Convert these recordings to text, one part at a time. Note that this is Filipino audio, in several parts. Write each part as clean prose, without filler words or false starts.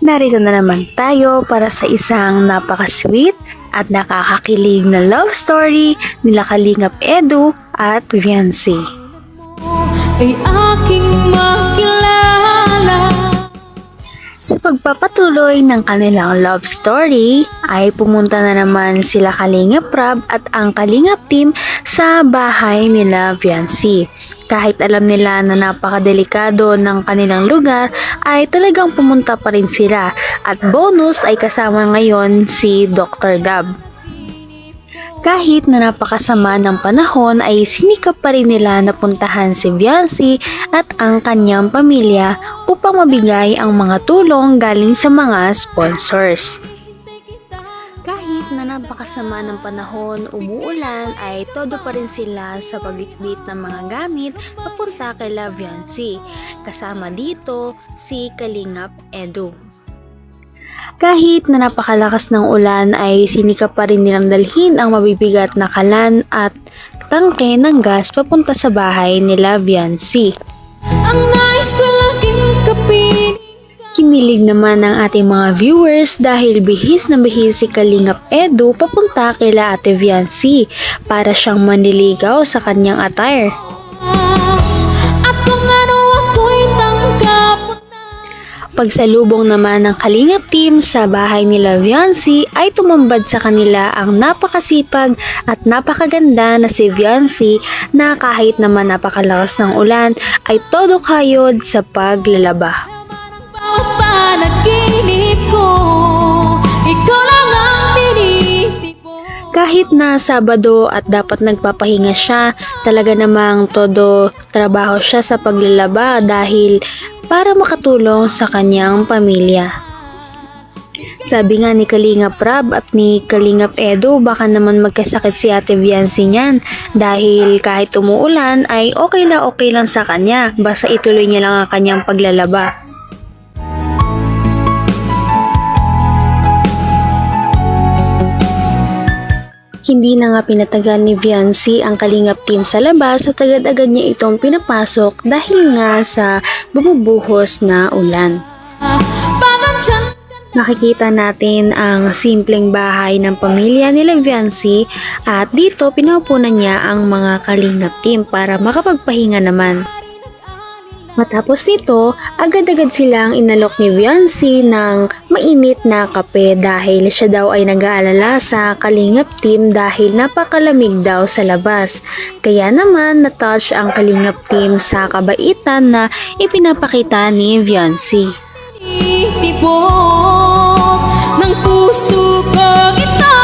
Narito na naman tayo para sa isang napaka-sweet at nakakakilig na love story nila Kalingap Edu at Viancy. Ay aking makilala. Sa pagpapatuloy ng kanilang love story ay pumunta na naman sila Kalingap Rab at ang Kalingap team sa bahay nila Viancy. Kahit alam nila na napakadelikado ng kanilang lugar ay talagang pumunta pa rin sila at bonus ay kasama ngayon si Dr. Gab. Kahit na napakasama ng panahon ay sinikap pa rin nila na puntahan si Viancy at ang kanyang pamilya upang mabigay ang mga tulong galing sa mga sponsors. Kahit na napakasama ng panahon, umuulan ay todo pa rin sila sa pagbitbit ng mga gamit papunta kay Viancy. Kasama dito si Kalingap Edu. Kahit na napakalakas ng ulan ay sinikap pa rin nilang dalhin ang mabibigat na kalan at tangke ng gas papunta sa bahay nila Viancy. Ang nais ko laging kapiling. Kinilig naman ng ating mga viewers dahil bihis na bihis si Kalingap Edu papunta kila Ate Viancy para siyang manliligaw sa kanyang attire. At kung ano ako'y tanggap. Pagsalubong naman ng Kalingap team sa bahay nila Viancy ay tumambad sa kanila ang napakasipag at napakaganda na si Viancy na kahit naman napakalakas ng ulan ay todo kayod sa paglalaba. Bawat panaginip ko, ikaw lang ang tinitipo. Kahit na Sabado at dapat nagpapahinga siya, talaga namang todo trabaho siya sa paglalaba dahil para makatulong sa kanyang pamilya. Sabi nga ni Kalingap Rab at ni Kalingap Edu, baka naman magkasakit si Ate Viancy niyan dahil kahit umuulan ay okay lang sa kanya, basta ituloy niya lang ang kanyang paglalaba. Hindi na nga pinatagal ni Viancy ang Kalingap team sa labas at agad-agad niya itong pinapasok dahil nga sa bumubuhos na ulan. Pagandyan Nakikita natin ang simpleng bahay ng pamilya nila Viancy at dito pinaupunan niya ang mga Kalingap team para makapagpahinga naman. Matapos nito, agad-agad silang inalok ni Viancy ng mainit na kape dahil siya daw ay nag-aalala sa Kalingap team dahil napakalamig daw sa labas. Kaya naman na-touch ang Kalingap team sa kabaitan na ipinapakita ni Viancy. tinitipok ng puso ko ito.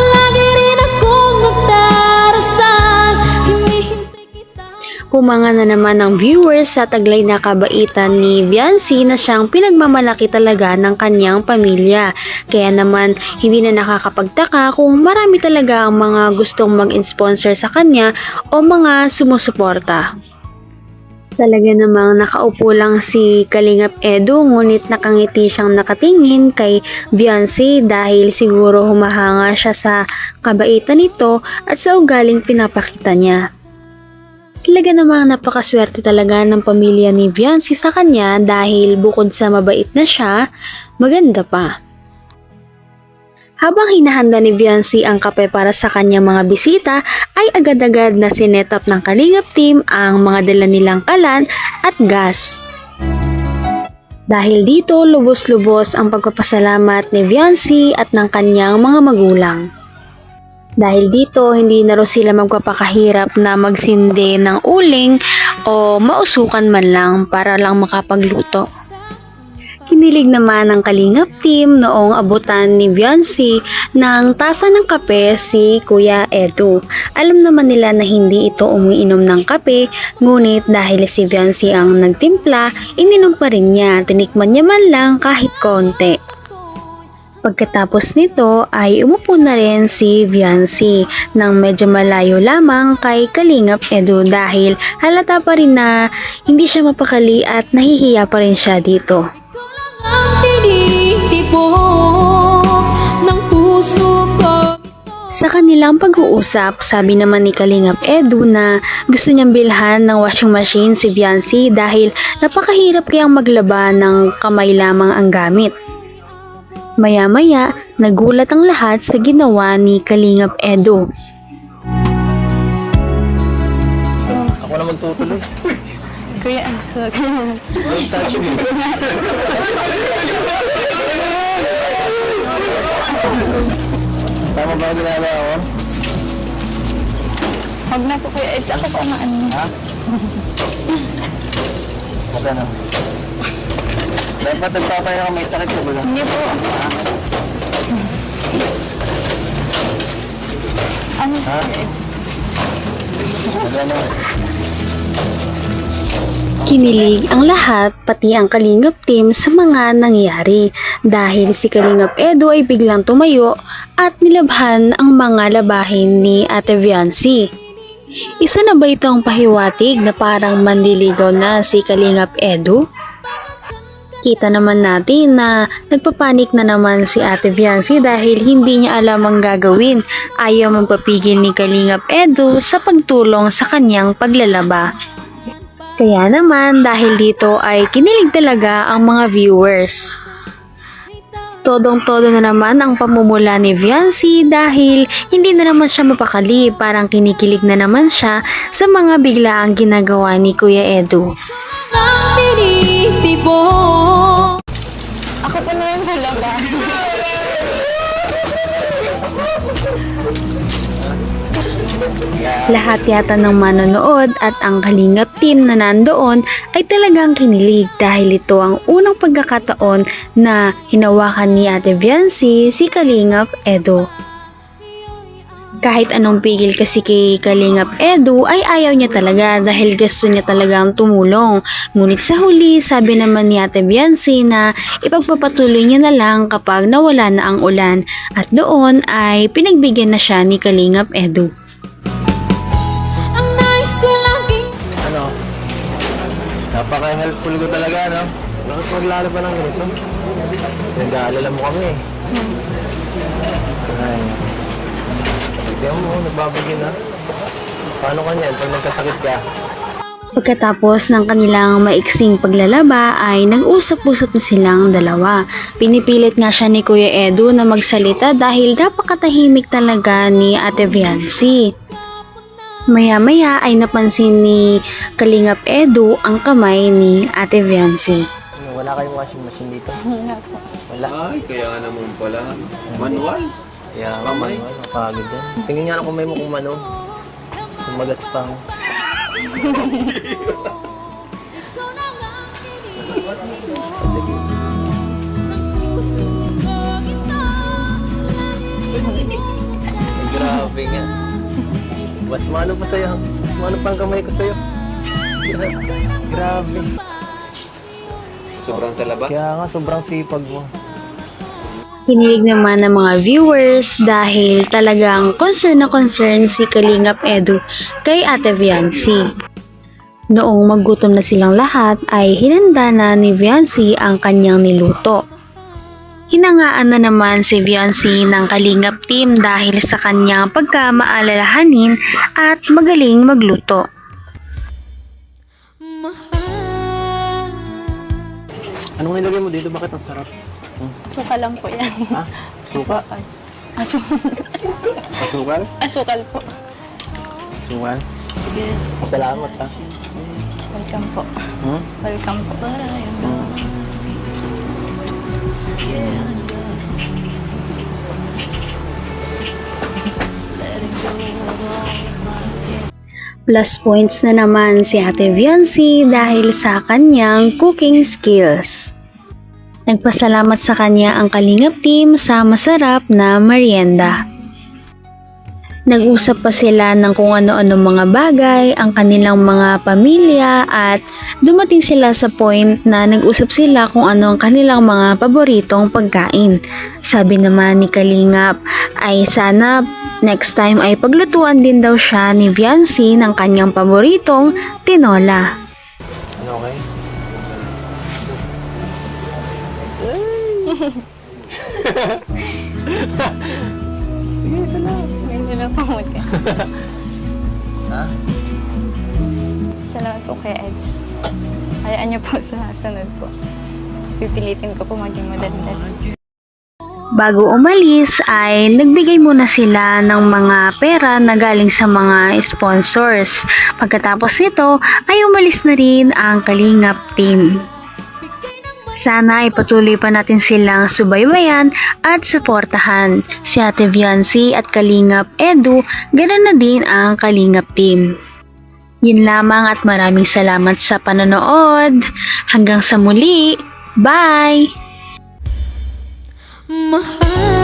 Lagi rin akong nagdarasal, hinihintay kita. Humanga na naman ang viewers sa taglay na kabaitan ni Viancy na siyang pinagmamalaki talaga ng kanyang pamilya. Kaya naman hindi na nakakapagtaka kung marami talaga ang mga gustong mag-sponsor sa kanya o mga sumusuporta. Talaga namang nakaupo lang si Kalingap Edu ngunit nakangiti siyang nakatingin kay Viancy dahil siguro humahanga siya sa kabaitan nito at sa ugaling pinapakita niya. Talaga namang napakaswerte talaga ng pamilya ni Viancy sa kanya dahil bukod sa mabait na siya, maganda pa. Habang hinahanda ni Viancy ang kape para sa kanyang mga bisita, ay agad-agad na sinetap ng Kalingap team ang mga dala nilang kalan at gas. Dahil dito, lubos-lubos ang pagpapasalamat ni Viancy at ng kanyang mga magulang. Dahil dito, hindi na rin sila magpapakahirap na magsindi ng uling o mausukan man lang para lang makapagluto. Kinilig naman ng Kalingap team noong abutan ni Viancy ng tasa ng kape si Kuya Edu. Alam naman nila na hindi ito umiinom ng kape, ngunit dahil si Viancy ang nagtimpla, ininom pa rin niya, tinikman niya man lang kahit konti. Pagkatapos nito ay umupo na rin si Viancy nang medyo malayo lamang kay Kalingap Edu dahil halata pa rin na hindi siya mapakali at nahihiya pa rin siya dito. Ang tinitipok ng puso ko. Sa kanilang pag-uusap, sabi naman ni Kalingap Edu na gusto niyang bilhan ng washing machine si Viancy dahil napakahirap kayang maglaba ng kamay lamang ang gamit. Maya-maya, nagulat ang lahat sa ginawa ni Kalingap Edu. Ako na magtutuloy. Kuya, I'm sorry. Don't touch me. Tama ba ang ginagawa ko? Huwag na po kuya, it's ako po ang ano. Ha? At ano? Dapat nagpapaya ka, may sakit ka ba lang? Hindi po. Ano Ha? po, it's... At ano? Kinilig ang lahat, pati ang Kalingap team sa mga nangyari dahil si Kalingap Edu ay biglang tumayo at nilabhan ang mga labahin ni Ate Viancy. Isa na ba itong pahiwatig na parang manliligaw na si Kalingap Edu? Kita naman natin na nagpapanik na naman si Ate Viancy dahil hindi niya alam ang gagawin. Ayaw magpapigil ni Kalingap Edu sa pagtulong sa kanyang paglalaba. Kaya naman dahil dito ay kinilig talaga ang mga viewers. Todong-todo na naman ang pamumula ni Viancy dahil hindi na naman siya mapakali, parang kinikilig na naman siya sa mga biglaang ginagawa ni Kuya Edu. Ang tinitibo. Ako po na yung hulaga. Lahat yata ng manonood at ang Kalingap team na nandoon ay talagang kinilig dahil ito ang unang pagkakataon na hinawakan ni Ate Viancy si Kalingap Edu. Kahit anong pigil kasi kay Kalingap Edu ay ayaw niya talaga dahil gusto niya talagang tumulong. Ngunit sa huli, sabi naman ni Ate Viancy na ipagpapatuloy niya na lang kapag nawala na ang ulan at doon ay pinagbigyan na siya ni Kalingap Edu. Ang nais ko laging Ano? Napaka-helpful ko talaga, no? Bakit maglalo pa ng ganito? Nag-aalala mo kami, eh. Ay. Tignan mo, nagbabagin, ha? Paano ka niyan pag nagkasakit ka? Pagkatapos ng kanilang maiksing paglalaba ay nag-usap-usap na silang dalawa. Pinipilit nga siya ni Kuya Edu na magsalita dahil napakatahimik talaga ni Ate Viancy. Maya-maya ay napansin ni Kalingap Edu ang kamay ni Ate Viancy. Wala kayong washing machine dito? Wala po. Wala. Ay, kaya nga naman pala. Manual. Kaya Kamay. mapagod din. Tingin nga ng kamay mo kung ano. Kung magaspang. Ay, grabe nga. Mas mano pa sa'yo. Mas mano pa ang kamay ko sa'yo. Grabe. Sobrang salaba. Kaya nga sobrang sipag mo. Kinilig naman ng mga viewers dahil talagang concern na concern si Kalingap Edu kay Ate Viancy. Noong maggutom na silang lahat ay hinanda na ni Viancy ang kanyang niluto. Hinangaan na naman si Viancy ng Kalingap team dahil sa kanyang pagkamaalalahanin at magaling magluto. mahal. Anong nilagay mo dito? Bakit ang sarap? Suka lang po yan. Ha? Suka? Asukal? Asukal po. Asukal? Salamat, ha? Welcome po. Hmm? Welcome po. Plus points na naman si Ate Viancy dahil sa kanyang cooking skills. Nagpasalamat sa kanya ang Kalingap team sa masarap na merienda. Nag-usap pa sila ng kung ano-ano mga bagay, ang kanilang mga pamilya at dumating sila sa point na nag-usap sila kung ano ang kanilang mga paboritong pagkain. Sabi naman ni Kalingap ay sana next time ay paglutuan din daw siya ni Viancy ng kanyang paboritong tinola. Ano, okay? Sige, isa lang. na po magka. Ha? Salamat po kay Eds. Hayaan niyo po sa sunod po. Pipilitin ko po maging madaldal. Bago umalis ay nagbigay muna sila ng mga pera na galing sa mga sponsors. Pagkatapos nito ay umalis na rin ang Kalingap team. Sana ay patuloy pa natin silang subaybayan at suportahan. Si Ate Viancy at Kalingap Edu, ganoon na din ang Kalingap team. Yun lamang at maraming salamat sa panonood. Hanggang sa muli. Bye! Mahal